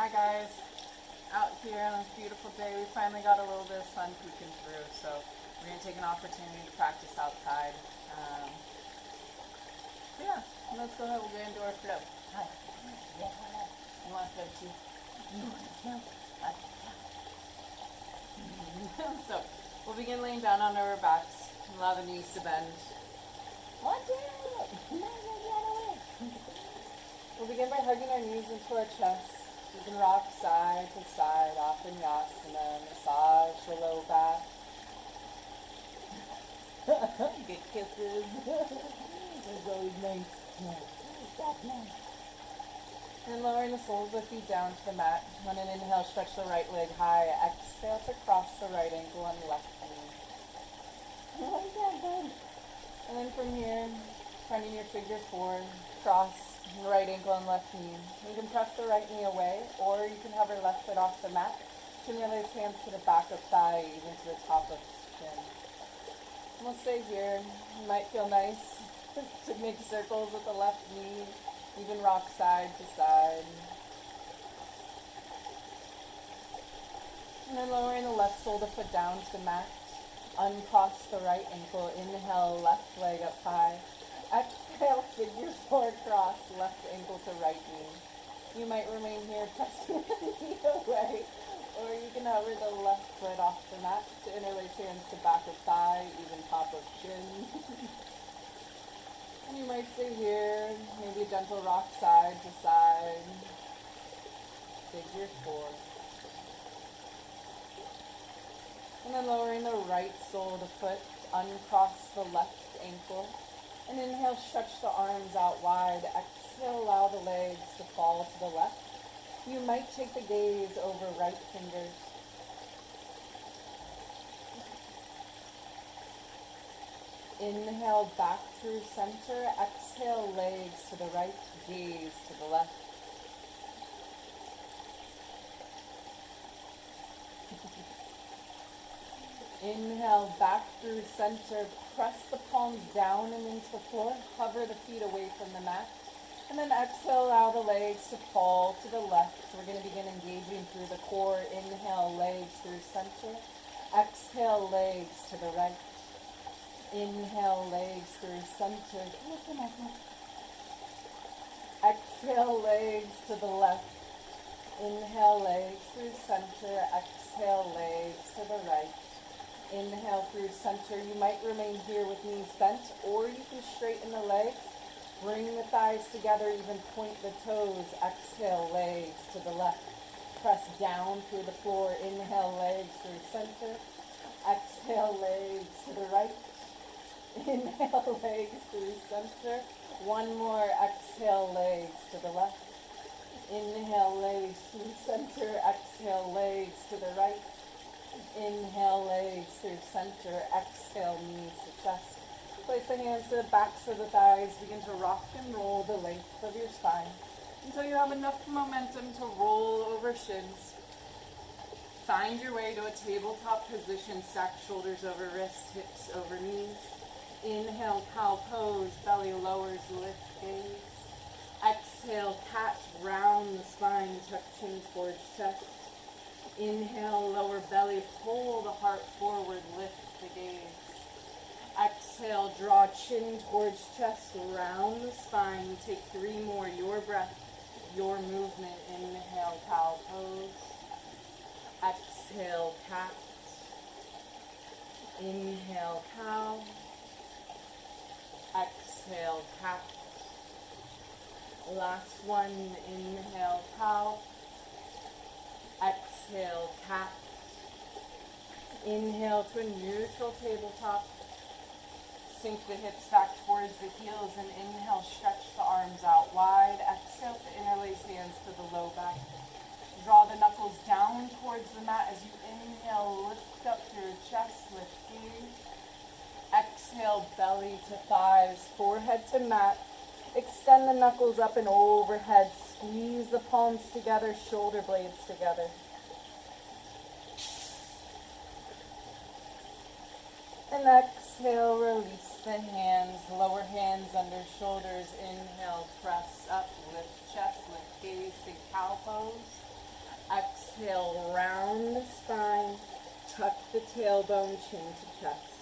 Hi guys, out here on this beautiful day. We finally got a little bit of sun peeking through, so we're going to take an opportunity to practice outside. Yeah, let's go ahead, we'll go into our flow. Hi. Yeah, you want to flow too? You want to flow? So, we'll begin laying down on our backs, allow the knees to bend. Watch out! We'll begin by hugging our knees into our chest. You can rock side to side, off in yasana, massage the low back. Get kisses. It's always nice. That's nice. And lowering the soles of the feet down to the mat. On an inhale, stretch the right leg high. Exhale to cross the right ankle on the left knee. Oh, yeah, good. And then from here, finding your figure four, cross the right ankle and left knee. You can press the right knee away, or you can hover left foot off the mat. Interlace hands to the back of thigh, even to the top of chin. And we'll stay here. You might feel nice to make circles with the left knee. You can rock side to side. And then lowering the left shoulder foot down to the mat. Uncross the right ankle. Inhale, left leg up high. Exhale, figure four cross, left ankle to right knee. You might remain here pressing the knee away, or you can hover the left foot off the mat to interlace hands to back of thigh, even top of chin. And you might stay here, maybe a gentle rock side to side. Figure four. And then lowering the right sole of the foot, uncross the left ankle. And inhale, stretch the arms out wide. Exhale, allow the legs to fall to the left. You might take the gaze over right fingers. Inhale, back through center. Exhale, legs to the right, gaze to the left. Inhale, back through center. Press the palms down and into the floor. Hover the feet away from the mat. And then exhale, allow the legs to fall to the left. So we're going to begin engaging through the core. Inhale, legs through center. Exhale, legs to the right. Inhale, legs through center. Exhale, legs to the left. Inhale, legs through center. Exhale, legs to the right. Inhale through center. You might remain here with knees bent, or you can straighten the legs. Bring the thighs together, even point the toes. Exhale, legs to the left. Press down through the floor. Inhale, legs through center. Exhale, legs to the right. Inhale, legs through center. One more. Exhale, legs to the left. Inhale, legs through center. Exhale, legs to the right. Inhale, legs through center. Exhale, knees to chest. Place the hands to the backs of the thighs. Begin to rock and roll the length of your spine until you have enough momentum to roll over shins. Find your way to a tabletop position. Stack shoulders over wrists, hips over knees. Inhale, cow pose. Belly lowers, lift gaze. Exhale, cat, round the spine, tuck chin towards chest. Inhale, lower belly, pull the heart forward, lift the gaze. Exhale, draw chin towards chest, round the spine. Take three more, your breath, your movement. Inhale, cow pose. Exhale, cat. Inhale, cow. Exhale, cat. Last one, inhale, cow. Exhale, cat. Inhale to a neutral tabletop. Sink the hips back towards the heels and inhale, stretch the arms out wide. Exhale to interlace hands to the low back. Draw the knuckles down towards the mat as you inhale, lift up through chest, lift gaze. Exhale, belly to thighs, forehead to mat. Extend the knuckles up and overhead. Squeeze the palms together, shoulder blades together. And exhale, release the hands, lower hands under shoulders. Inhale, press up, lift chest, lift gaze, think cow pose. Exhale, round the spine, tuck the tailbone, chin to chest.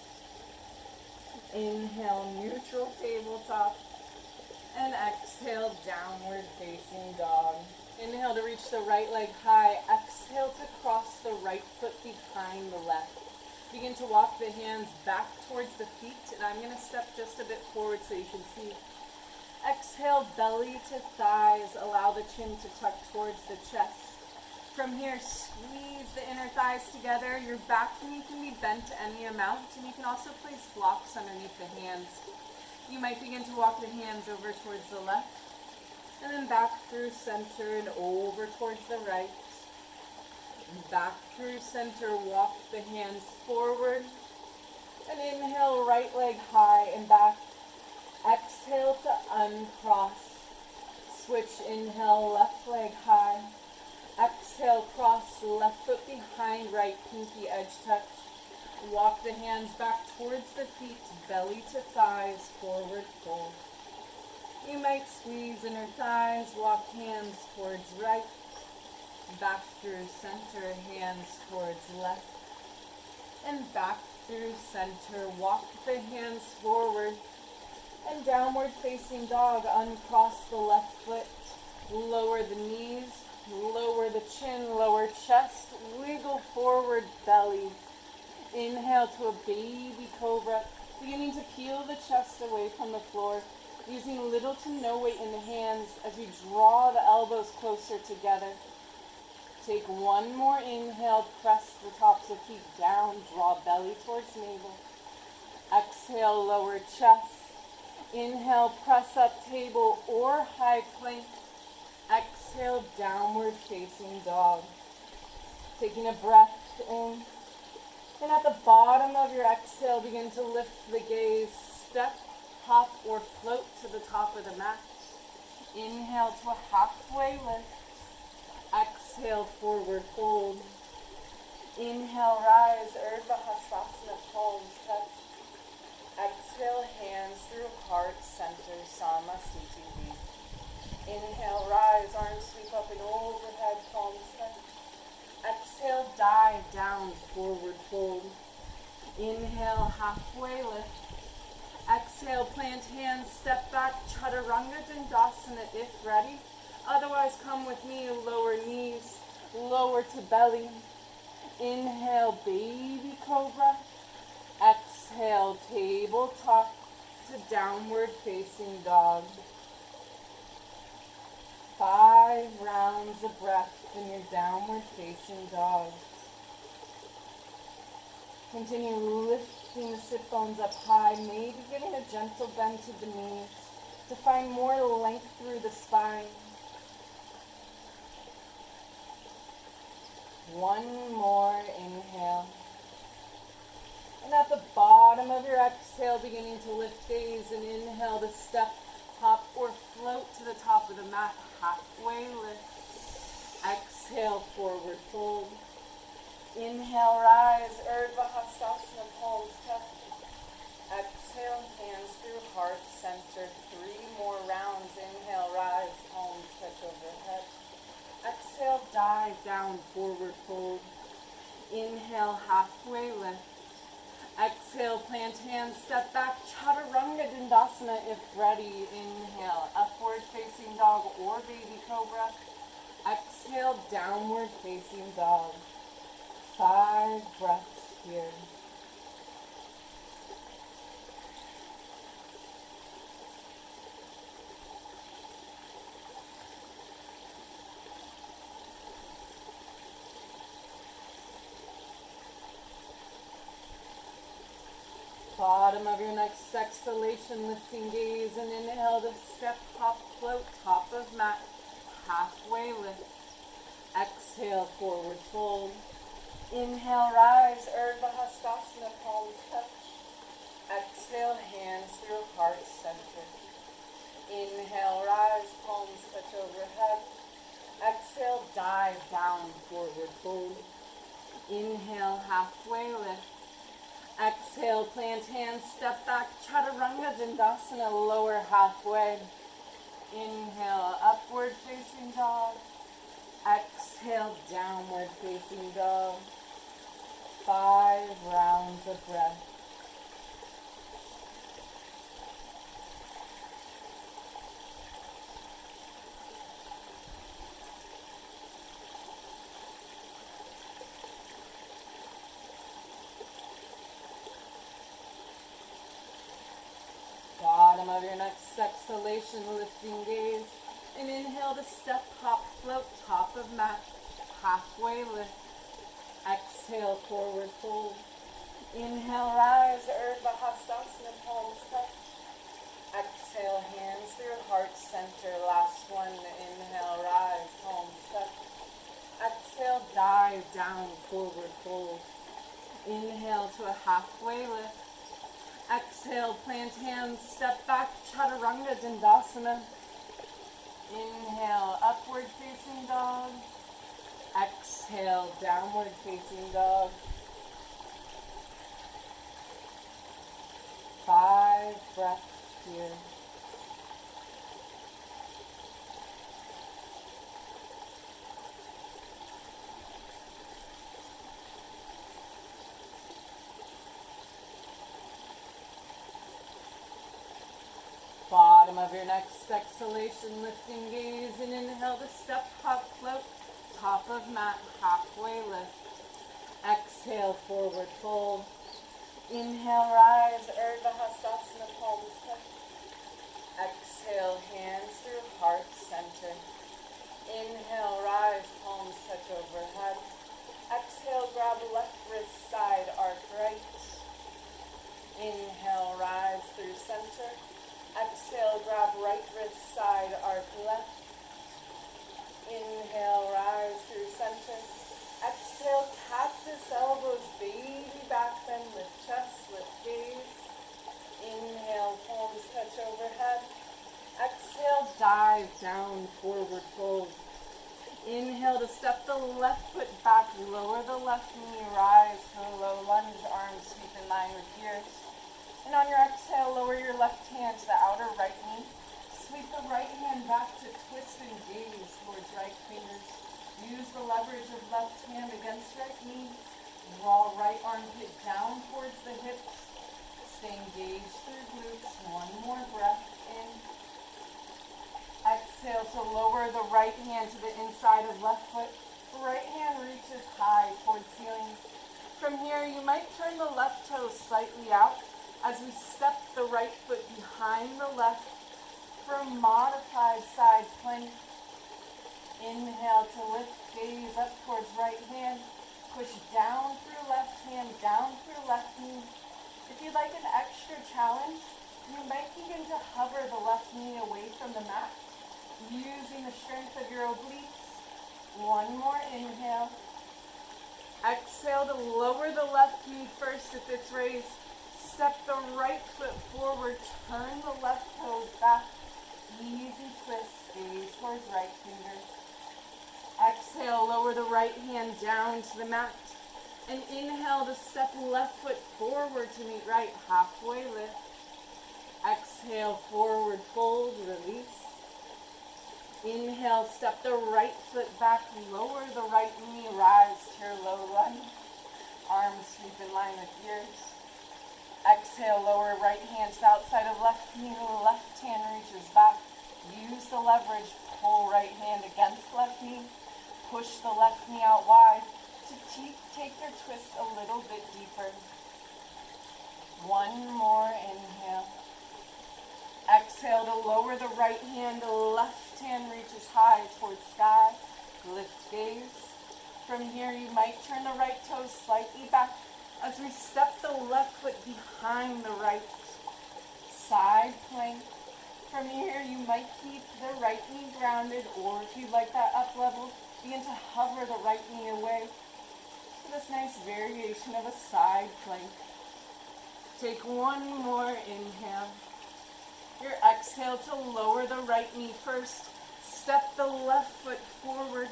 Inhale, neutral tabletop, and exhale, downward facing dog. Inhale to reach the right leg high. Exhale to cross the right foot behind the left. Begin to walk the hands back towards the feet, and I'm going to step just a bit forward so you can see. Exhale, belly to thighs. Allow the chin to tuck towards the chest. From here, squeeze the inner thighs together. Your back knee can be bent any amount, and you can also place blocks underneath the hands. You might begin to walk the hands over towards the left, and then back through center and over towards the right. Back through center, walk the hands forward, and inhale, right leg high and back. Exhale to uncross. Switch, inhale, left leg high. Exhale, cross left foot behind right, pinky edge touch. Walk the hands back towards the feet, belly to thighs, forward fold. You might squeeze inner thighs, walk hands towards right, back through center, hands towards left, and back through center. Walk the hands forward, and downward facing dog. Uncross the left foot, lower the knees, lower the chin, lower chest, wiggle forward belly. Inhale to a baby cobra, beginning to peel the chest away from the floor, using little to no weight in the hands as you draw the elbows closer together. Take one more inhale, press the tops of feet down, draw belly towards navel. Exhale, lower chest. Inhale, press up table or high plank. Exhale, downward facing dog. Taking a breath in. And at the bottom of your exhale, begin to lift the gaze. Step, hop, or float to the top of the mat. Inhale to a halfway lift. Exhale, forward fold. Inhale, rise, Urdhva Hastasana, palms touch. Exhale, hands through heart center, Samasthiti. Inhale, rise, arms sweep up and overhead, palms touch. Exhale, dive down, forward fold. Inhale, halfway lift. Exhale, plant hands, step back, Chaturanga Dandasana if ready. Otherwise, come with me, lower knees, lower to belly. Inhale, baby cobra. Exhale, tabletop to downward facing dog. 5 rounds of breath in your downward facing dog. Continue lifting the sit bones up high, maybe giving a gentle bend to the knees to find more length through the spine. One more inhale. And at the bottom of your exhale, beginning to lift gaze and inhale to step, hop, or float to the top of the mat. Halfway lift. Exhale, forward fold. Inhale, rise, Urdhva Hastasana, palms touch. Exhale, hands through heart center. 3 more rounds. Inhale, rise, palms touch overhead. Exhale, dive down, forward fold. Inhale, halfway lift. Exhale, plant hands, step back, Chaturanga Dandasana if ready. Inhale, upward facing dog or baby cobra. Exhale, downward facing dog. 5 breaths here. Bottom of your next exhalation, lifting gaze and inhale to step, hop, float, top of mat, halfway lift. Exhale, forward fold. Inhale, rise, Urdhva Hastasana, palms touch. Exhale, hands through heart center. Inhale, rise, palms touch overhead. Exhale, dive down, forward fold. Inhale, halfway lift. Exhale, plant hands, step back, Chaturanga Dandasana, lower halfway. Inhale, upward facing dog. Exhale. Exhale, downward facing dog. 5 rounds of breath. Bottom of your next exhalation, lifting gaze. And inhale to step, hop, float, top of mat, halfway lift. Exhale, forward fold. Inhale, rise, Urdhva Hastasana, palms touch. Exhale, hands through heart center. Last one, inhale, rise, palms touch. Exhale, dive down, forward fold. Inhale to a halfway lift. Exhale, plant hands, step back, Chaturanga Dandasana. Inhale, upward facing dog. Exhale, downward facing dog. 5 breaths here. Bottom of your next exhalation, lifting gaze, and inhale to step, hop, float, top of mat, halfway lift. Exhale, forward fold. Inhale, rise, Urdhva Hastasana, palms touch. Exhale, hands through heart center. Inhale, rise, palms touch overhead. Exhale, grab left wrist side, arc right. Inhale, rise through center. Exhale, grab right wrist side, arc left. Inhale, rise through center. Exhale, cactus elbows, baby back bend, lift chest, lift gaze. Inhale, palms touch overhead. Exhale, dive down, forward fold. Inhale to step the left foot back, lower the left knee, rise to a low lunge, arms sweep in line with ears. And on your exhale, lower your left hand to the outer right knee. Sweep the right hand back to twist and gaze towards right fingers. Use the leverage of left hand against right knee. Draw right armpit down towards the hips. Stay engaged through glutes. One more breath in. Exhale to lower the right hand to the inside of left foot. Right hand reaches high towards ceiling. From here, you might turn the left toe slightly out as we step the right foot behind the left for a modified side plank. Inhale to lift, gaze up towards right hand. Push down through left hand, down through left knee. If you'd like an extra challenge, you might begin to hover the left knee away from the mat, using the strength of your obliques. One more inhale. Exhale to lower the left knee first if it's raised. Step the right foot forward, turn the left toes back. Easy twist, gaze towards right finger. Exhale, lower the right hand down to the mat. And inhale to step left foot forward to meet right, halfway lift. Exhale, forward fold, release. Inhale, step the right foot back, lower the right knee, rise to your low lunge. Arms sweep in line with ears. Exhale, lower right hand to the outside of left knee, left hand reaches back. Use the leverage, pull right hand against left knee. Push the left knee out wide to take your twist a little bit deeper. One more inhale. Exhale to lower the right hand, left hand reaches high towards sky. Lift gaze. From here, you might turn the right toes slightly back as we step the left foot behind the right. Side plank. From here, you might keep the right knee grounded, or if you'd like that up level, begin to hover the right knee away for this nice variation of a side plank. Take one more inhale. Your exhale to lower the right knee first. Step the left foot forward.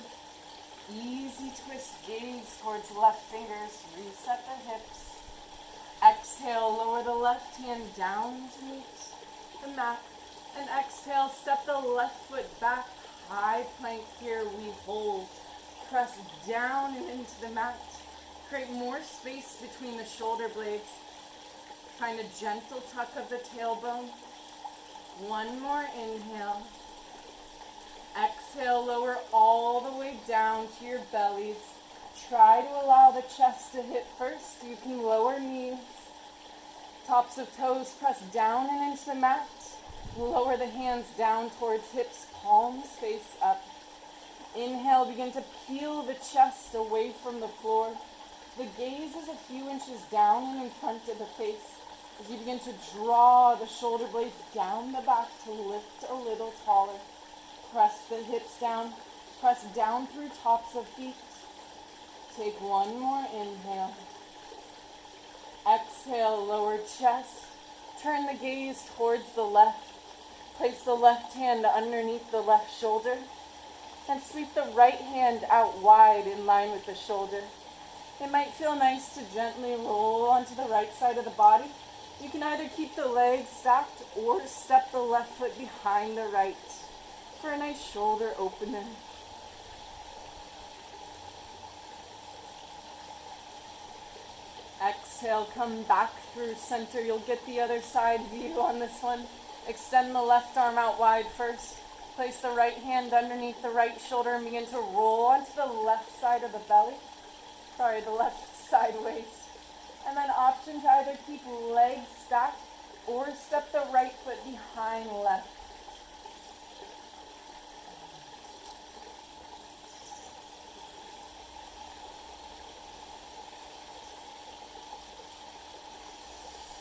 Easy twist, gaze towards left fingers. Reset the hips. Exhale, lower the left hand down to meet the mat. And exhale, step the left foot back. High plank here, we hold. press down and into the mat. Create more space between the shoulder blades. Find a gentle tuck of the tailbone. One more inhale. Exhale, lower all the way down to your bellies. Try to allow the chest to hit first. You can lower knees. Tops of toes press down and into the mat. Lower the hands down towards hips, palms face up. Inhale, begin to peel the chest away from the floor. The gaze is a few inches down and in front of the face as you begin to draw the shoulder blades down the back to lift a little taller. Press the hips down. Press down through tops of feet. Take one more inhale. Exhale, lower chest. Turn the gaze towards the left. Place the left hand underneath the left shoulder. And sweep the right hand out wide in line with the shoulder. It might feel nice to gently roll onto the right side of the body. You can either keep the legs stacked or step the left foot behind the right for a nice shoulder opener. Exhale, come back through center. You'll get the other side view on this one. Extend the left arm out wide first. Place the right hand underneath the right shoulder and begin to roll onto the left side of the belly. The left side waist. And then option to either keep legs stacked or step the right foot behind left.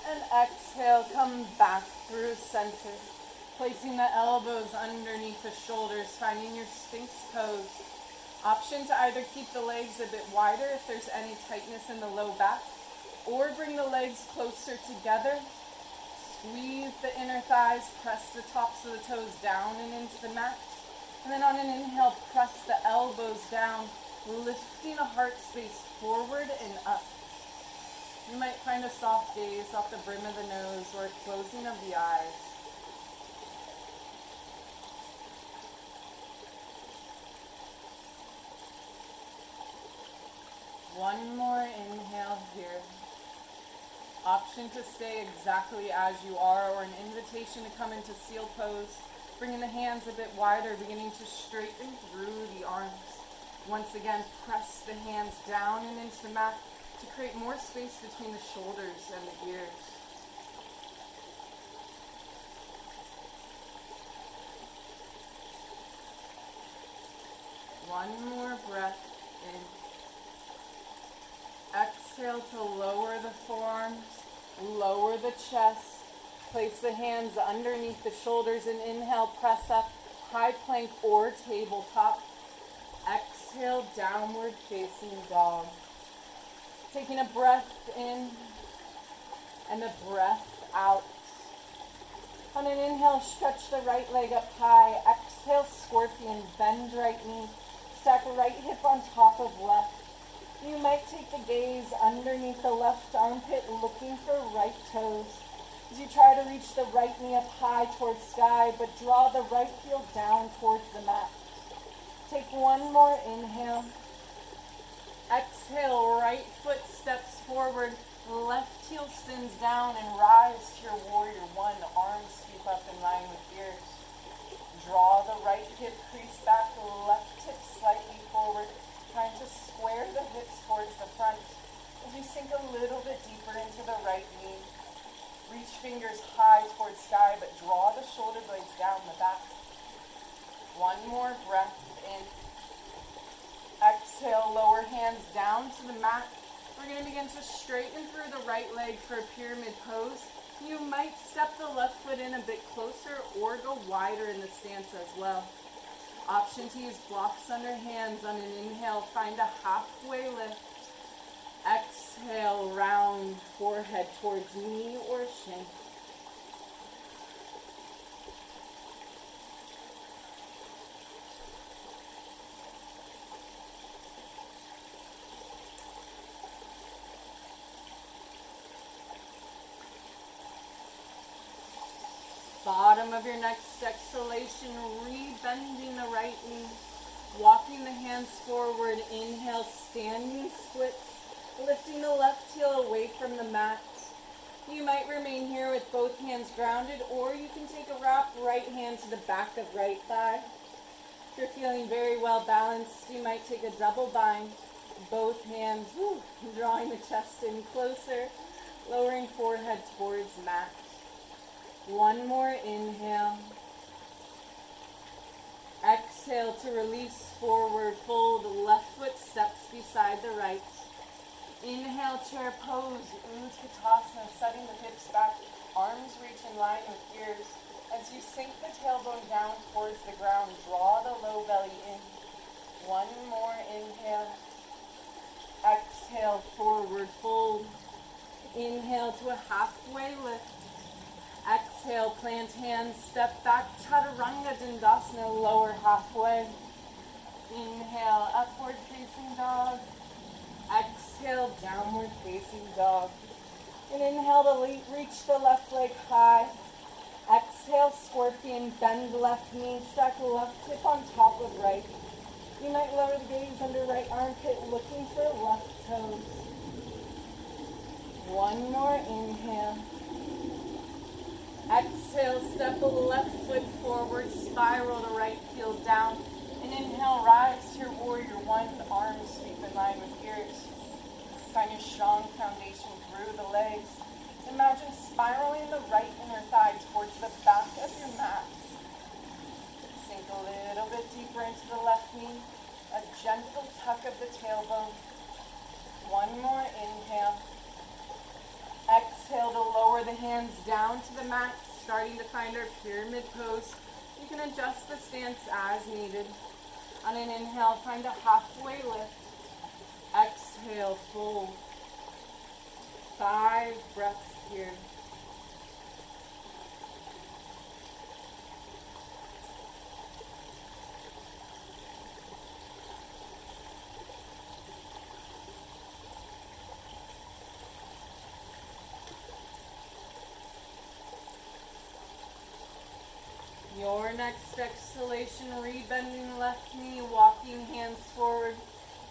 And exhale, come back through center. Placing the elbows underneath the shoulders, finding your Sphinx pose. Option to either keep the legs a bit wider if there's any tightness in the low back, or bring the legs closer together. Squeeze the inner thighs, press the tops of the toes down and into the mat. And then on an inhale, press the elbows down, lifting a heart space forward and up. You might find a soft gaze off the brim of the nose or a closing of the eyes. One more inhale here. Option to stay exactly as you are, or an invitation to come into seal pose. Bringing the hands a bit wider, beginning to straighten through the arms. Once again, press the hands down and into the mat to create more space between the shoulders and the ears. One more breath in. Exhale to lower the forearms, lower the chest. Place the hands underneath the shoulders and inhale, press up, high plank or tabletop. Exhale, downward facing dog. Taking a breath in and a breath out. On an inhale, stretch the right leg up high. Exhale, scorpion, bend right knee. Stack right hip on top of left. You might take the gaze underneath the left armpit, looking for right toes. As you try to reach the right knee up high towards sky, but draw the right heel down towards the mat. Take one more inhale. Exhale, right foot steps forward, left heel spins down and rise to your warrior one. Arms sweep up in line with ears. Draw the right hip crease back, left hip slightly forward. Trying to square the hips towards the front as you sink a little bit deeper into the right knee. Reach fingers high towards sky, but draw the shoulder blades down the back. One more breath in. Exhale, lower hands down to the mat. We're going to begin to straighten through the right leg for a pyramid pose. You might step the left foot in a bit closer or go wider in the stance as well. Option to use blocks under hands. On an inhale, find a halfway lift. Exhale, round forehead towards knee or shin. Bottom of your next exhalation, re-bending the right knee. Walking the hands forward, inhale, standing splits, lifting the left heel away from the mat. You might remain here with both hands grounded, or you can take a wrap, right hand to the back of right thigh. If you're feeling very well balanced, you might take a double bind, both hands drawing the chest in closer, lowering forehead towards mat. One more inhale. Exhale to release, forward fold, left foot steps beside the right. Inhale, chair pose, Utkatasana, setting the hips back, arms reach in line with ears. As you sink the tailbone down towards the ground, draw the low belly in. One more inhale. Exhale, forward fold. Inhale to a halfway lift. Exhale, plant hands, step back, Chaturanga Dandasana, lower halfway. Inhale, upward facing dog. Exhale, downward facing dog. And inhale to reach the left leg high. Exhale, scorpion, bend left knee, stack left hip on top of right. You might lower the gaze under right armpit, looking for left toes. One more inhale. Exhale, step the left foot forward, spiral the right heel down. And inhale, rise to your warrior one, arms sweep in line with ears. Find your strong foundation through the legs. Imagine spiraling the right inner thigh towards the back of your mat. Sink a little bit deeper into the left knee. A gentle tuck of the tailbone. One more inhale. Exhale to lower the hands down to the mat, starting to find our pyramid pose. You can adjust the stance as needed. On an inhale, find a halfway lift. Exhale, fold. 5 breaths here. Your next exhalation, rebending left knee, walking hands forward.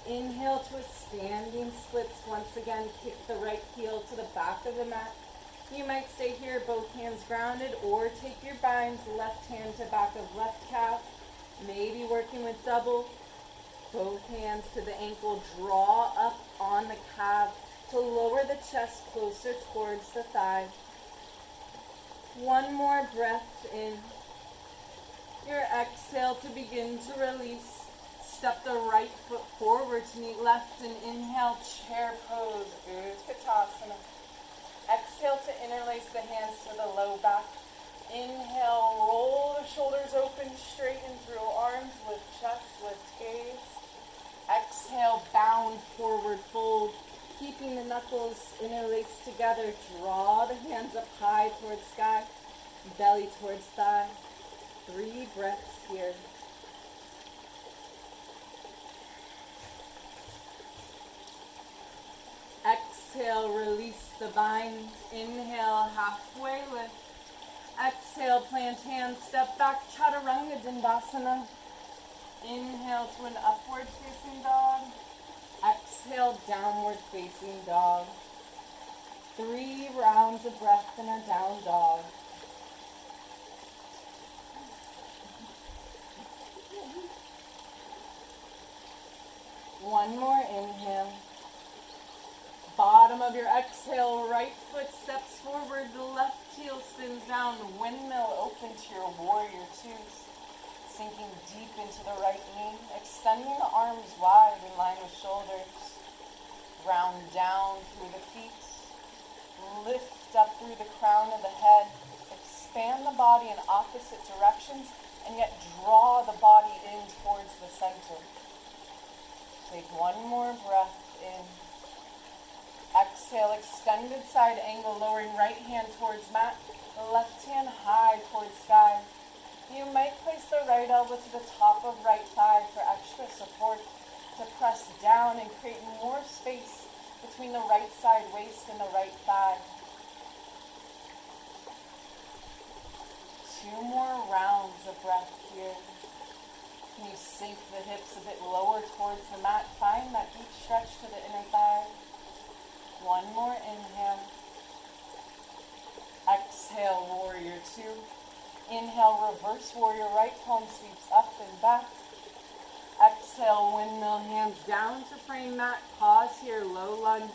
Inhale to a standing splits. Once again, kick the right heel to the back of the mat. You might stay here, both hands grounded, or take your binds, left hand to back of left calf. Maybe working with double. Both hands to the ankle, draw up on the calf to lower the chest closer towards the thigh. One more breath in. Your exhale to begin to release. Step the right foot forward to meet left and inhale, chair pose, Utkatasana. Exhale to interlace the hands to the low back. Inhale, roll the shoulders open, straighten through arms, lift chest, lift gaze. Exhale, bound forward fold, keeping the knuckles interlaced together. Draw the hands up high towards sky, belly towards thigh. 3 breaths here. Exhale, release the bind. Inhale, halfway lift. Exhale, plant hands, step back, Chaturanga Dandasana. Inhale to an upward facing dog. Exhale, downward facing dog. 3 rounds of breath in our down dog. One more inhale. Bottom of your exhale, right foot steps forward, the left heel spins down, windmill open to your warrior twos. Sinking deep into the right knee, extending the arms wide in line with shoulders. Round down through the feet. Lift up through the crown of the head. Expand the body in opposite directions, and yet draw the body in towards the center. Take one more breath in. Exhale, extended side angle, lowering right hand towards mat, left hand high towards sky. You might place the right elbow to the top of right thigh for extra support to press down and create more space between the right side waist and the right thigh. 2 more rounds of breath here. Can you sink the hips a bit lower towards the mat? Find that deep stretch to the inner thigh. One more inhale. Exhale, warrior two. Inhale, reverse warrior right, palm sweeps up and back. Exhale, windmill, hands down to frame mat. Pause here, low lunge.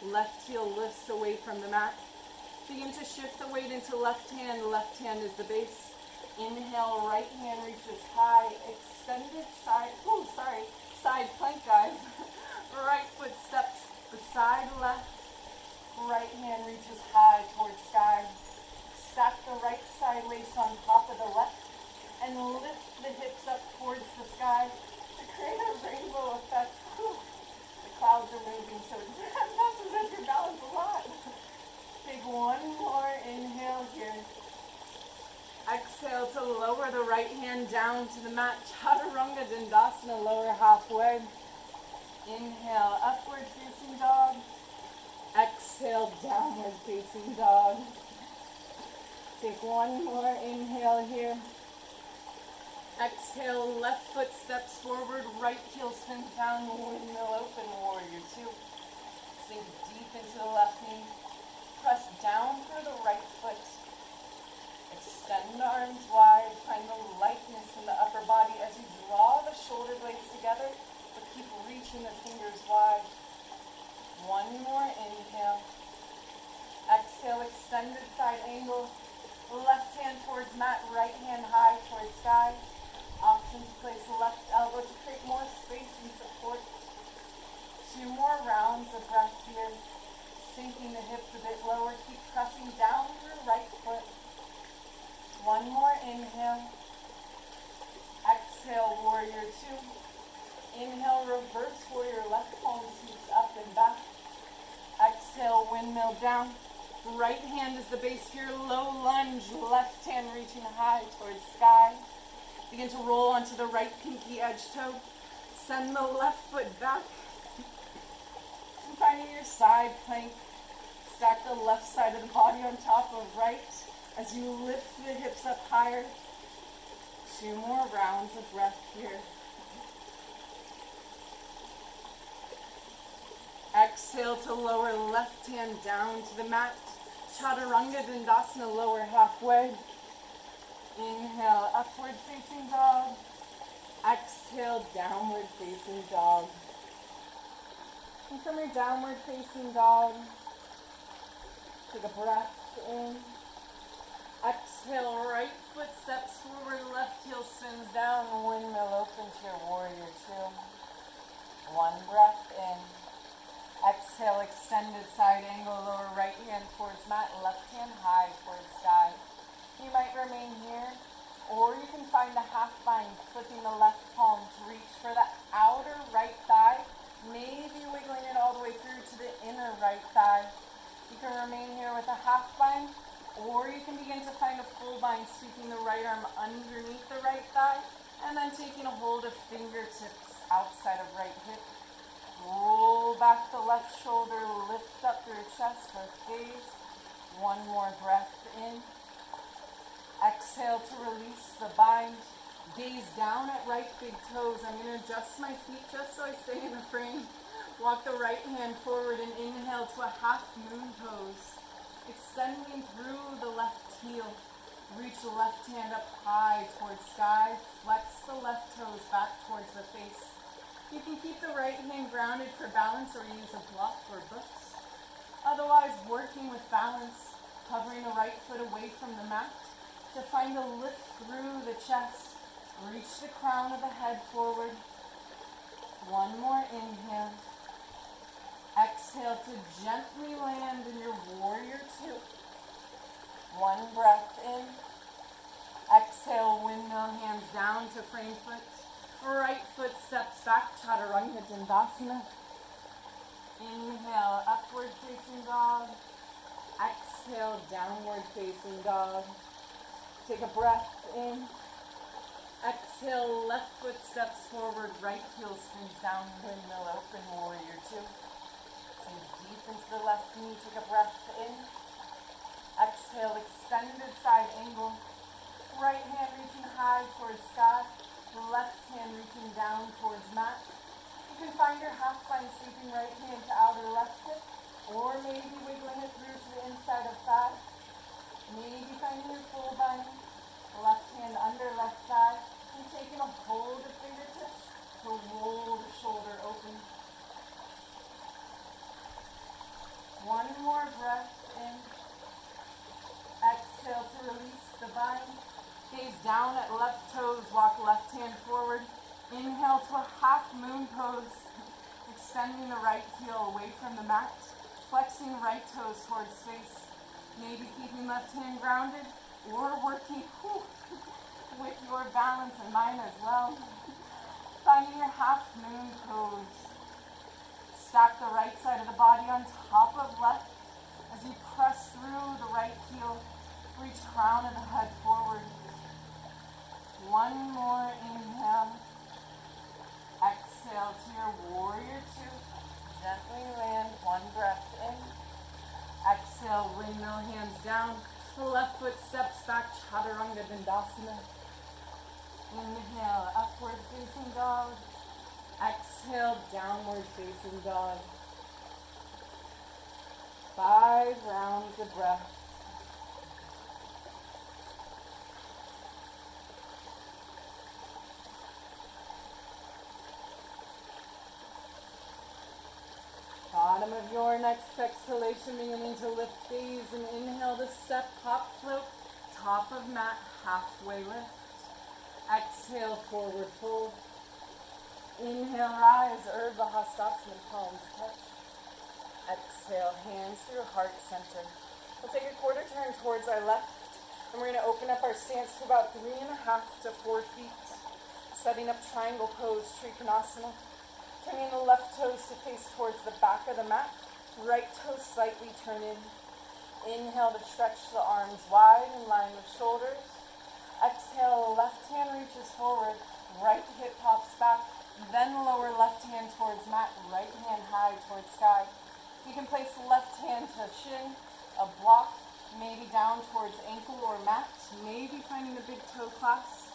Left heel lifts away from the mat. Begin to shift the weight into left hand. Left hand is the base. Inhale, right hand reaches high. Extended side plank, guys. Right foot steps beside left. Right hand reaches high towards sky. Stack the right side waist on top of the left and lift the hips up towards the sky to create a rainbow effect. Whew. The clouds are moving, so it messes up your balance a lot. Take one more inhale here. Exhale to lower the right hand down to the mat. Chaturanga Dandasana, lower halfway. Inhale, upward facing dog. Exhale, downward facing dog. Take one more inhale here. Exhale, left foot steps forward, right heel spins down, windmill open, warrior two. Sink deep into the left knee. Press down through the right foot. Extend the arms wide. Find the lightness in the upper body as you draw the shoulder blades together, but keep reaching the fingers wide. One more inhale. Exhale, extended side angle. Left hand towards mat, right hand high towards sky. Option to place the left elbow to create more space and support. Two more rounds of breath here. Sinking the hips a bit lower. Keep pressing down through right foot. One more inhale. Exhale, warrior two. Inhale, reverse warrior, left palm sweeps up and back. Exhale, windmill down. Right hand is the base here, low lunge, left hand reaching high towards sky. Begin to roll onto the right pinky edge toe. Send the left foot back. And finding your side plank. Stack the left side of the body on top of right as you lift the hips up higher. Two more rounds of breath here. Exhale to lower left hand down to the mat. Chaturanga Dandasana, lower halfway. Inhale, upward facing dog. Exhale, downward facing dog. And from your downward facing dog, take a breath in. Exhale, right foot steps forward, left heel spins down, windmill open to your warrior two. One breath in. Exhale, extended side angle, lower right hand towards mat, left hand high towards sky. You might remain here, or you can find a half bind, flipping the left palm to reach for the outer right thigh, maybe wiggling it all the way through to the inner right thigh. You can remain here with a half bind, or you can begin to find a full bind, sweeping the right arm underneath the right thigh, and then taking a hold of fingertips outside of right hip. Roll back the left shoulder, lift up your chest or gaze. One more breath in. Exhale to release the bind. Gaze down at right big toes. I'm going to adjust my feet just so I stay in the frame. Walk the right hand forward and inhale to a half moon pose. Extending through the left heel. Reach the left hand up high towards sky. Flex the left toes back towards the face. You can keep the right hand grounded for balance or use a block or books. Otherwise, working with balance, hovering the right foot away from the mat to find a lift through the chest. Reach the crown of the head forward. One more inhale. Exhale to gently land in your warrior two. One breath in. Exhale, windmill, hands down to frame foot. Right foot steps back, Chaturanga Dandasana. Inhale, upward facing dog. Exhale, downward facing dog. Take a breath in. Exhale, left foot steps forward, right heel spins down, windmill open, warrior two. Sink deep into the left knee, take a breath in. Exhale, extended side angle. Right hand reaching high towards sky. The left hand reaching down towards mat. You can find your half spine sweeping right hand to outer left hip, or maybe wiggling it through to the inside of thigh. Maybe finding your full bind. Left hand under left thigh, and taking a hold of fingertips to roll the shoulder open. One more breath in. Exhale to release the bind. Gaze down at left toes, walk left hand forward. Inhale to a half moon pose, extending the right heel away from the mat, flexing right toes towards space. Maybe keeping left hand grounded or working with your balance and mine as well. Finding your half moon pose. Stack the right side of the body on top of left as you press through the right heel. Reach crown of the head forward. One more inhale. Exhale to your warrior two. Gently land one breath in. Exhale, windmill hands down. The left foot steps back, chaturanga dandasana. Inhale, upward facing dog. Exhale, downward facing dog. 5 rounds of breath. Bottom of your next exhalation, beginning to lift gaze and inhale to step, hop, float, top of mat, halfway lift. Exhale, forward fold. Inhale, rise, Urdhva Hastasana, palms touch. Exhale, hands through heart center. We'll take a quarter turn towards our left, and we're going to open up our stance to about 3.5 to 4 feet. Setting up triangle pose, Trikonasana. Turning the left toes to face towards the back of the mat. Right toes slightly turn in. Inhale to stretch the arms wide in line with shoulders. Exhale, left hand reaches forward. Right hip pops back. Then lower left hand towards mat. Right hand high towards sky. You can place the left hand to shin, a block, maybe down towards ankle or mat. Maybe finding a big toe clasp.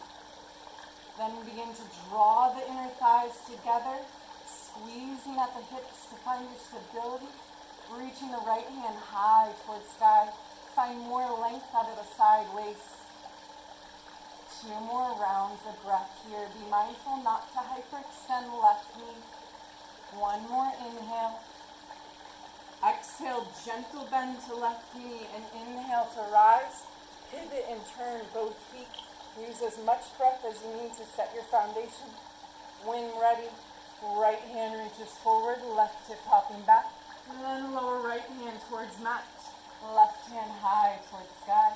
Then begin to draw the inner thighs together. Squeezing at the hips to find your stability. Reaching the right hand high towards sky. Find more length out of the side waist. 2 more rounds of breath here. Be mindful not to hyperextend the left knee. 1 more inhale. Exhale, gentle bend to left knee and inhale to rise. Pivot and turn both feet. Use as much breath as you need to set your foundation. When ready, right hand reaches forward, left hip popping back. And then lower right hand towards mat. Left hand high towards sky.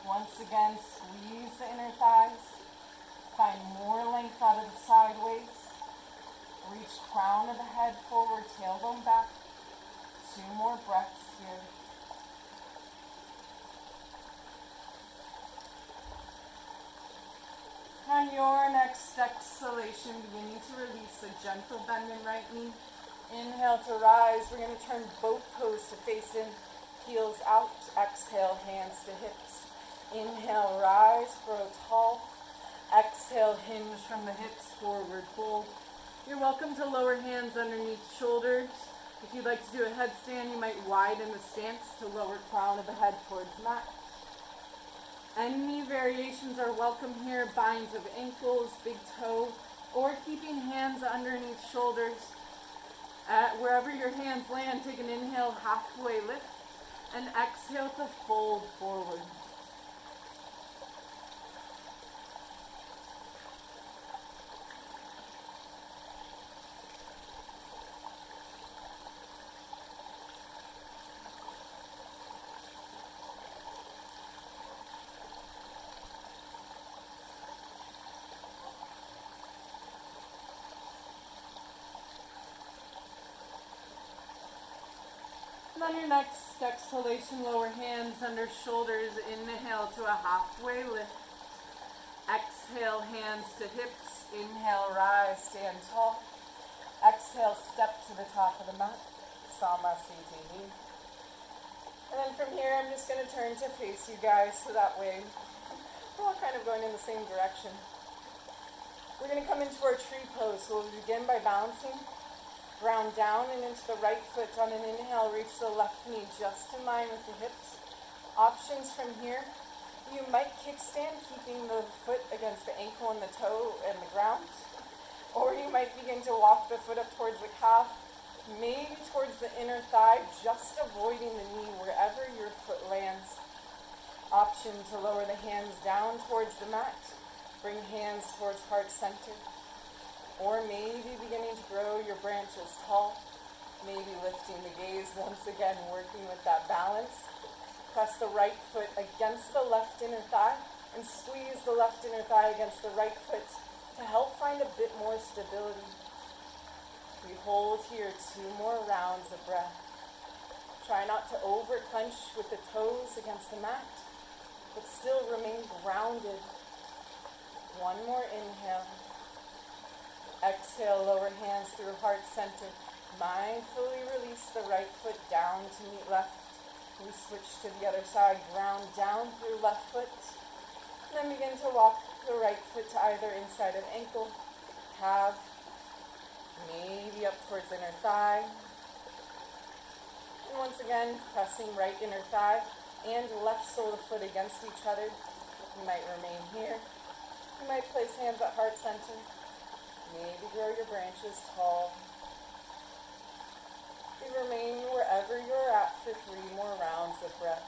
Once again, squeeze the inner thighs. Find more length out of the side waist. Reach crown of the head forward, tailbone back. 2 more breaths here. On your next exhalation, beginning to release a gentle bend in right knee. Inhale to rise. We're going to turn both toes to face in, heels out. Exhale, hands to hips. Inhale, rise, grow tall. Exhale, hinge from the hips, forward fold. You're welcome to lower hands underneath shoulders. If you'd like to do a headstand, you might widen the stance to lower crown of the head towards mat. Any variations are welcome here. Binds of ankles, big toe, or keeping hands underneath shoulders. Wherever your hands land, take an inhale, halfway lift, and exhale to fold forward. On your next exhalation, lower hands under shoulders. Inhale to a halfway lift. Exhale, hands to hips. Inhale, rise, stand tall. Exhale, step to the top of the mat. Samasthiti. And then from here, I'm just going to turn to face you guys, so that way we're all kind of going in the same direction. We're going to come into our tree pose. So we'll begin by balancing. Ground down and into the right foot. On an inhale, reach the left knee just in line with the hips. Options from here. You might kickstand, keeping the foot against the ankle and the toe and the ground. Or you might begin to walk the foot up towards the calf, maybe towards the inner thigh, just avoiding the knee wherever your foot lands. Option to lower the hands down towards the mat. Bring hands towards heart center. Or maybe beginning to grow your branches tall. Maybe lifting the gaze once again, working with that balance. Press the right foot against the left inner thigh and squeeze the left inner thigh against the right foot to help find a bit more stability. We hold here 2 more rounds of breath. Try not to over-clench with the toes against the mat, but still remain grounded. 1 more inhale. Exhale, lower hands through heart center. Mindfully release the right foot down to meet left. We switch to the other side, ground down through left foot. Then begin to walk the right foot to either inside of ankle, calf, maybe up towards inner thigh. And once again, pressing right inner thigh and left sole of foot against each other. You might remain here. You might place hands at heart center. Maybe grow your branches tall. You remain wherever you're at for 3 more rounds of breath.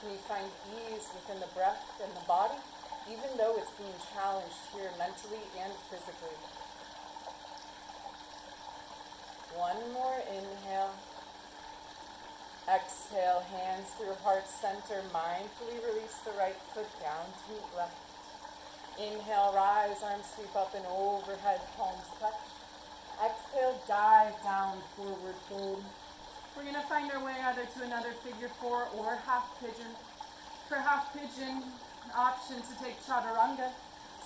Can you find ease within the breath and the body, even though it's being challenged here mentally and physically? 1 more inhale. Exhale, hands through heart center. Mindfully release the right foot down to meet left. Inhale, rise, arms sweep up and overhead, palms touch. Exhale, dive down, forward fold. We're going to find our way either to another figure 4 or half pigeon. For half pigeon, option to take chaturanga,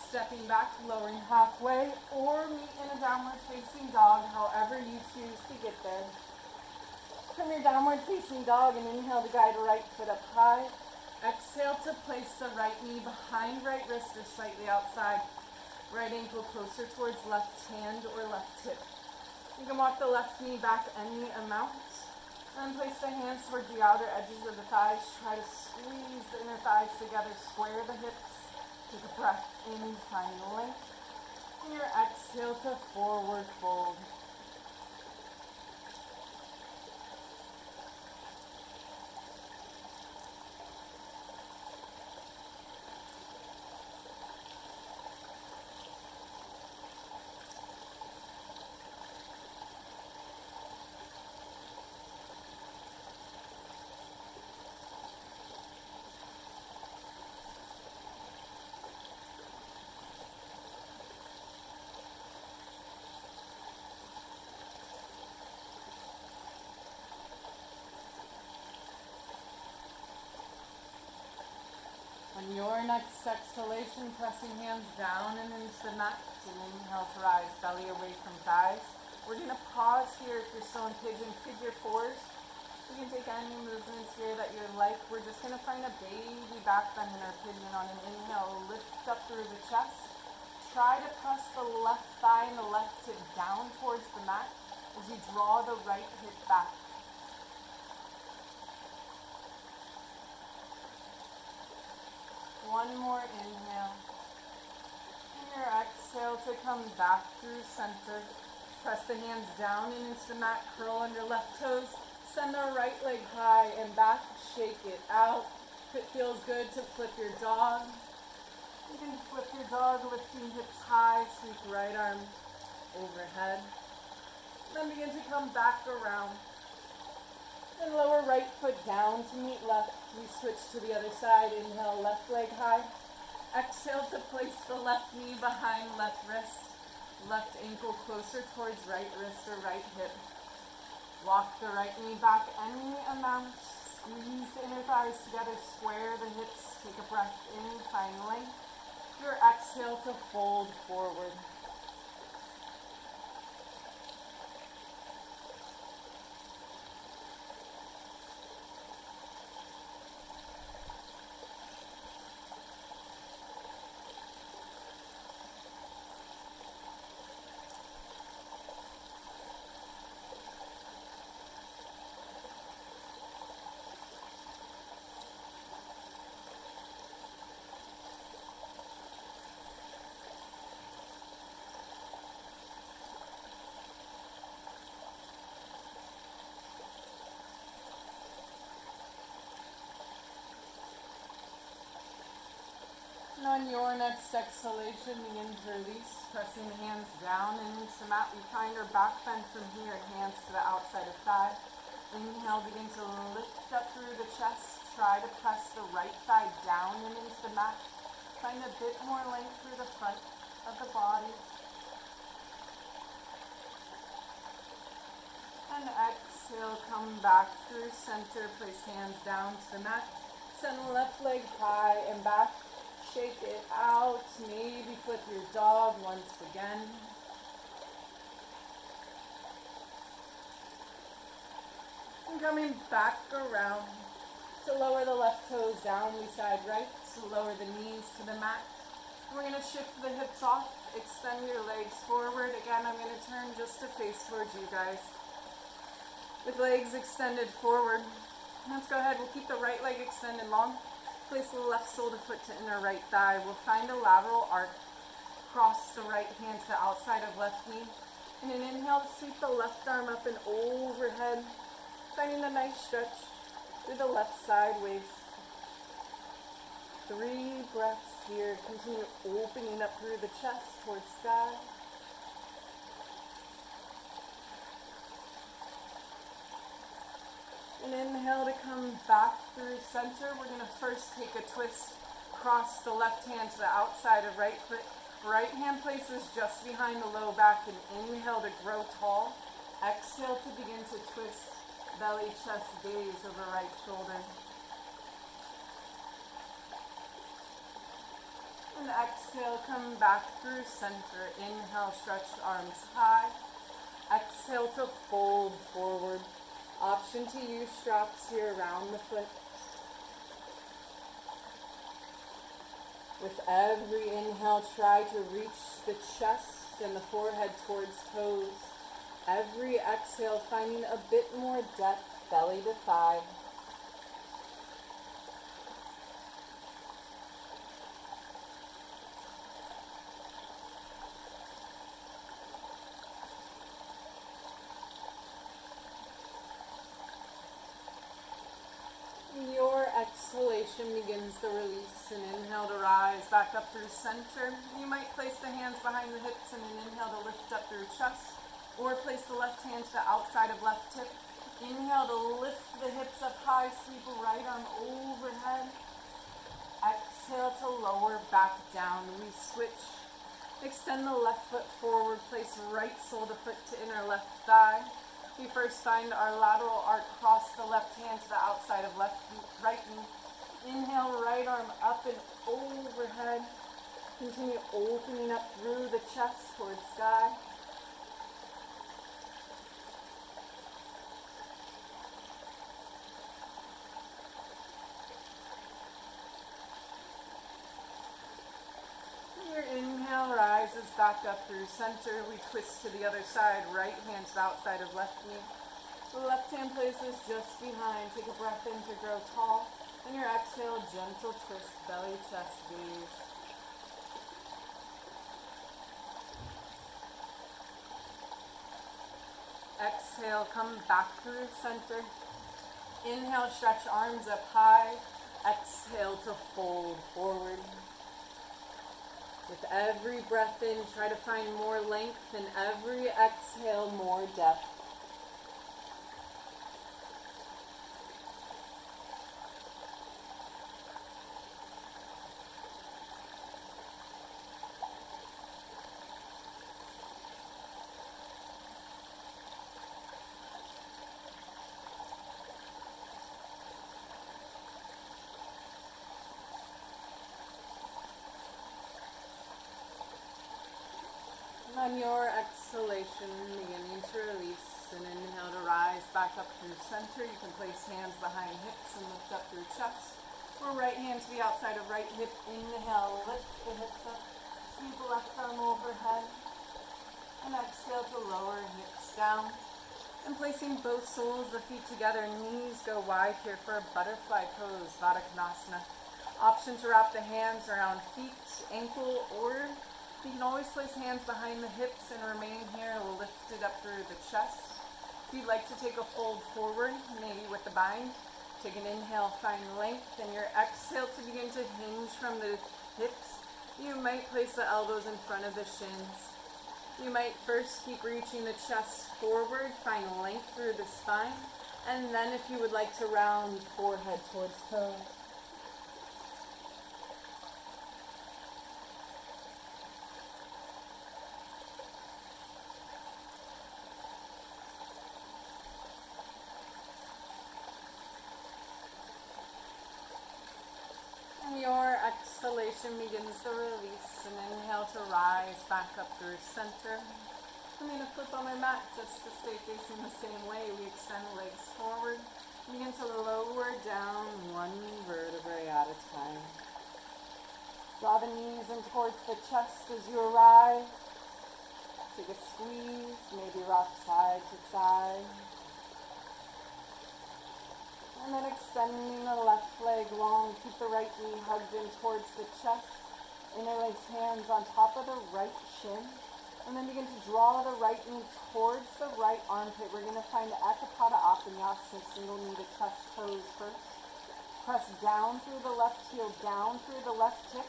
stepping back, lowering halfway, or meet in a downward facing dog, however you choose to get there. From your downward facing dog, and inhale to guide right foot up high. Exhale to place the right knee behind right wrist or slightly outside. Right ankle closer towards left hand or left hip. You can walk the left knee back any amount. And place the hands towards the outer edges of the thighs. Try to squeeze the inner thighs together. Square the hips. Take a breath in, find length. And your exhale to forward fold. On your next exhalation, pressing hands down and into the mat. Inhale to rise, belly away from thighs. We're going to pause here if you're still in pigeon, figure 4s. You can take any movements here that you like. We're just going to find a baby back bend in our pigeon. On an inhale, lift up through the chest. Try to press the left thigh and the left hip down towards the mat as you draw the right hip back. One more inhale. And your exhale to come back through center. Press the hands down and into the mat. Curl under left toes. Send the right leg high and back. Shake it out. If it feels good to flip your dog. You can flip your dog, lifting hips high. Sweep right arm overhead. Then begin to come back around. And lower right foot down to meet left. We switch to the other side. Inhale, left leg high. Exhale to place the left knee behind left wrist. Left ankle closer towards right wrist or right hip. Walk the right knee back any amount. Squeeze the inner thighs together. Square the hips. Take a breath in, find length. Your exhale to fold forward. And on your next exhalation, begin to release, pressing the hands down and into the mat. We find our back bend from here, hands to the outside of thigh. Inhale, begin to lift up through the chest. Try to press the right thigh down and into the mat. Find a bit more length through the front of the body. And exhale, come back through center. Place hands down to the mat. Send the left leg high and back. Shake it out. Maybe flip your dog once again. And coming back around to lower the left toes down beside right. To lower the knees to the mat. We're going to shift the hips off. Extend your legs forward. Again, I'm going to turn just to face towards you guys. With legs extended forward. Let's go ahead. We'll keep the right leg extended long. Place the left shoulder foot to inner right thigh. We'll find a lateral arc. Cross the right hand to the outside of left knee. And an inhale, sweep the left arm up and overhead. Finding a nice stretch through the left side waist. 3 breaths here. Continue opening up through the chest towards sky. And inhale to come back through center. We're going to first take a twist. Cross the left hand to the outside of right foot. Right hand places just behind the low back and inhale to grow tall. Exhale to begin to twist. Belly, chest, gaze over right shoulder. And exhale, come back through center. Inhale, stretch arms high. Exhale to fold forward. Option to use straps here around the foot. With every inhale, try to reach the chest and the forehead towards toes. Every exhale, finding a bit more depth, belly to thigh. Your exhalation begins the release. An inhale to rise back up through center. You might place the hands behind the hips and an inhale to lift up through chest, or place the left hand to the outside of left hip. Inhale to lift the hips up high, sweep right arm overhead. Exhale to lower back down. We switch. Extend the left foot forward, place right shoulder foot to inner left thigh. We first find our lateral arc, cross the left hand to the outside of right knee. Inhale, right arm up and overhead. Continue opening up through the chest towards sky. Your inhale rises back up through center. We twist to the other side. Right hand to the outside of left knee. The left hand places just behind. Take a breath in to grow tall. And your exhale, gentle twist, belly, chest, gaze. Exhale, come back through center. Inhale, stretch arms up high. Exhale to fold forward. With every breath in, try to find more length, and every exhale, more depth. On your exhalation, beginning to release, and inhale to rise back up through center. You can place hands behind hips and lift up through chest. Or right hand to the outside of right hip. Inhale, lift the hips up. Sweep the left arm overhead. And exhale to lower hips down. And placing both soles of the feet together, knees go wide here for a butterfly pose, Baddha Konasana. Option to wrap the hands around feet, ankle, or you can always place hands behind the hips and remain here lifted up through the chest. If you'd like to take a fold forward, maybe with the bind, Take an inhale, find length, and your exhale to begin to hinge from the hips. You might place the elbows in front of the shins. You might first keep reaching the chest forward, find length through the spine, and then if you would like to round forehead towards toes. Your exhalation begins the release. An inhale to rise back up through center. I'm going to flip on my mat just to stay facing the same way. We extend the legs forward. Begin to lower down one vertebrae at a time. Draw the knees in towards the chest as you arrive. Take a squeeze, maybe rock side to side. And then extending the left leg long, keep the right knee hugged in towards the chest. Interlace hands on top of the right shin. And then begin to draw the right knee towards the right armpit. We're going to find Ekapada Apanyasana, single knee to chest toes first. Press down through the left heel, down through the left hip.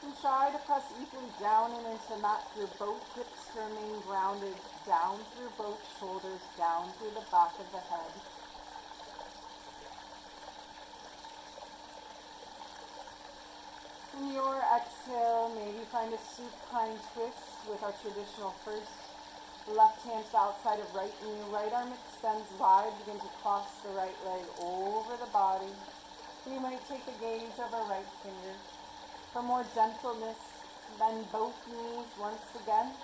And try to press equally down and into mat through both hips to remain grounded. Down through both shoulders, down through the back of the head. In your exhale, maybe find a supine twist with our traditional first. Left hand to the outside of right knee. Right arm extends wide. Begin to cross the right leg over the body. You might take a gaze over right finger. For more gentleness, bend both knees once again.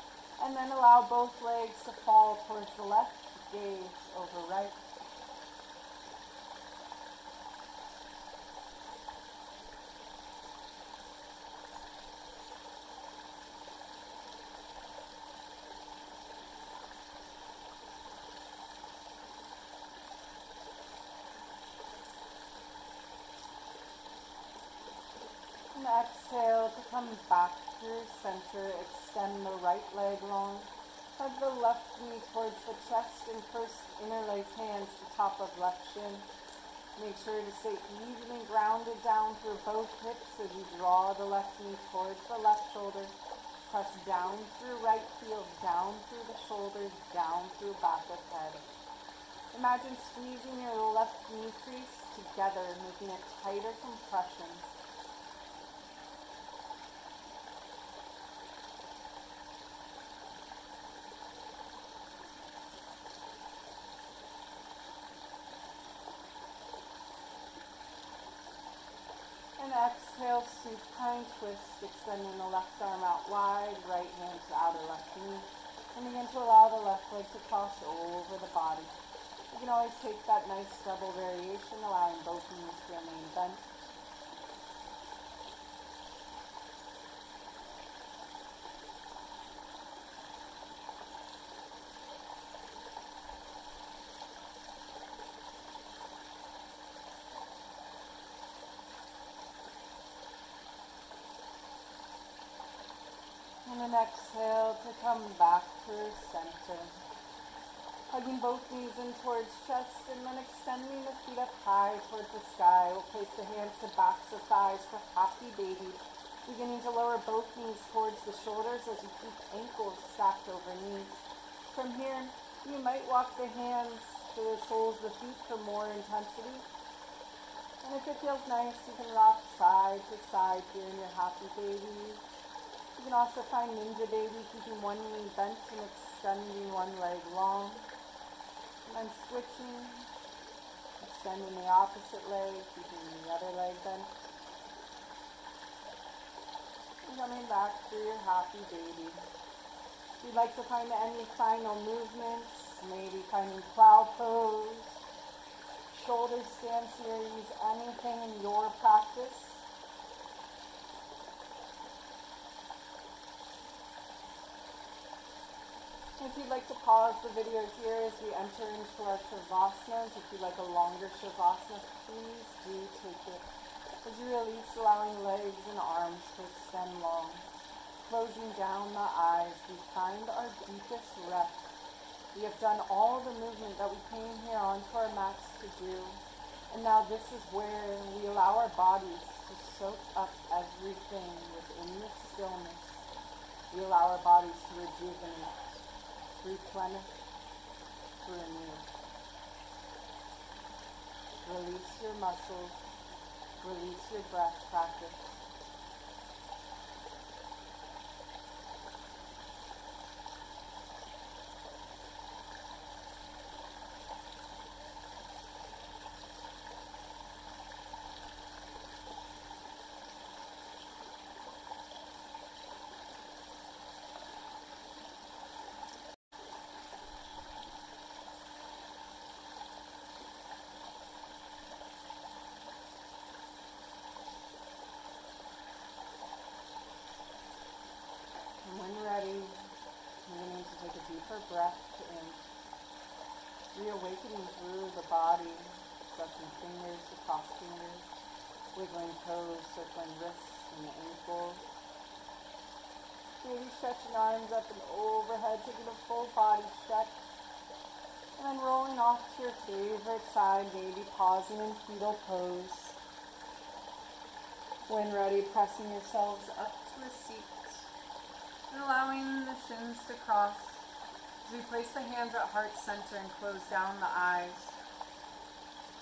And then allow both legs to fall towards the left. Gaze over right. And exhale to come back through center. Extend the right leg long. Hug the left knee towards the chest and first interlace hands to top of left shin. Make sure to stay evenly grounded down through both hips as you draw the left knee towards the left shoulder. Press down through right heel, down through the shoulders, down through back of head. Imagine squeezing your left knee crease together, making a tighter compression. And exhale, supine twist, extending the left arm out wide, right hand to outer left knee. And begin to allow the left leg to cross over the body. You can always take that nice double variation, allowing both knees to remain bent. And then exhale to come back through center. Hugging both knees in towards chest and then extending the feet up high towards the sky. We'll place the hands to backs of thighs for happy baby. Beginning to lower both knees towards the shoulders as you keep ankles stacked over knees. From here, you might walk the hands to the soles of the feet for more intensity. And if it feels nice, you can rock side to side here in your happy baby. You can also find ninja baby, keeping one knee bent and extending one leg long. And then switching, extending the opposite leg, keeping the other leg bent. And coming back through your happy baby. If you'd like to find any final movements, maybe finding plow pose, shoulder stand series, anything in your practice. If you'd like to pause the video here as we enter into our Shavasnas, if you'd like a longer Shavasana, please do take it. As you release, allowing legs and arms to extend long. Closing down the eyes, we find our deepest rest. We have done all the movement that we came here onto our mats to do. And now this is where we allow our bodies to soak up everything within the stillness. We allow our bodies to rejuvenate, replenish, to renew. Release your muscles, release your breath practice. And when you're ready, you're going to need to take a deeper breath in, reawakening through the body, stretching fingers across fingers, wiggling toes, circling wrists and ankles. Maybe stretching arms up and overhead, taking a full body stretch. And then rolling off to your favorite side, maybe pausing in fetal pose. When ready, pressing yourselves up to a seat. And allowing the shins to cross as we place the hands at heart center and close down the eyes.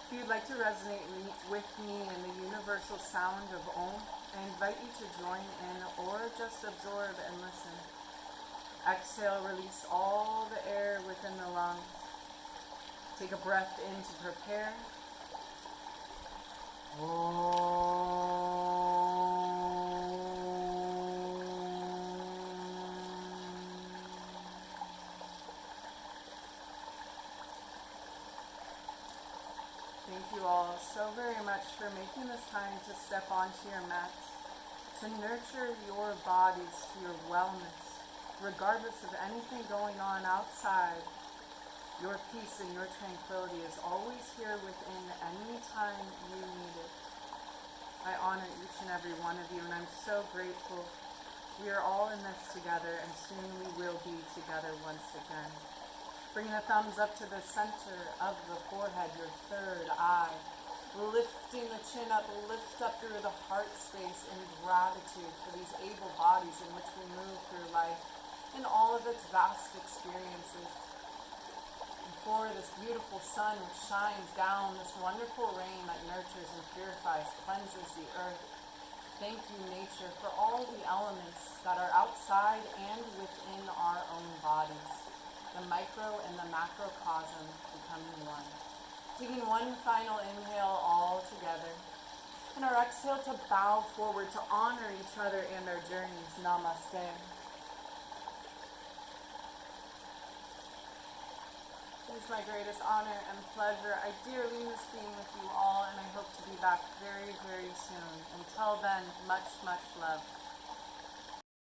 If you'd like to resonate with me in the universal sound of Om, I invite you to join in or just absorb and listen. Exhale, release all the air within the lungs. Take a breath in to prepare. Thank you all so very much for making this time to step onto your mats, to nurture your bodies to your wellness, regardless of anything going on outside. Your peace and your tranquility is always here within any time you need it. I honor each and every one of you, and I'm so grateful. We are all in this together, and soon we will be together once again. Bringing the thumbs up to the center of the forehead, your third eye. Lifting the chin up, lift up through the heart space in gratitude for these able bodies in which we move through life and all of its vast experiences. And for this beautiful sun which shines down, this wonderful rain that nurtures and purifies, cleanses the earth. Thank you, nature, for all the elements that are outside and within our own bodies. The micro and the macrocosm becoming one. Taking one final inhale all together. And our exhale to bow forward to honor each other and our journeys. Namaste. It is my greatest honor and pleasure. I dearly miss being with you all, and I hope to be back very, very soon. Until then, much, much love.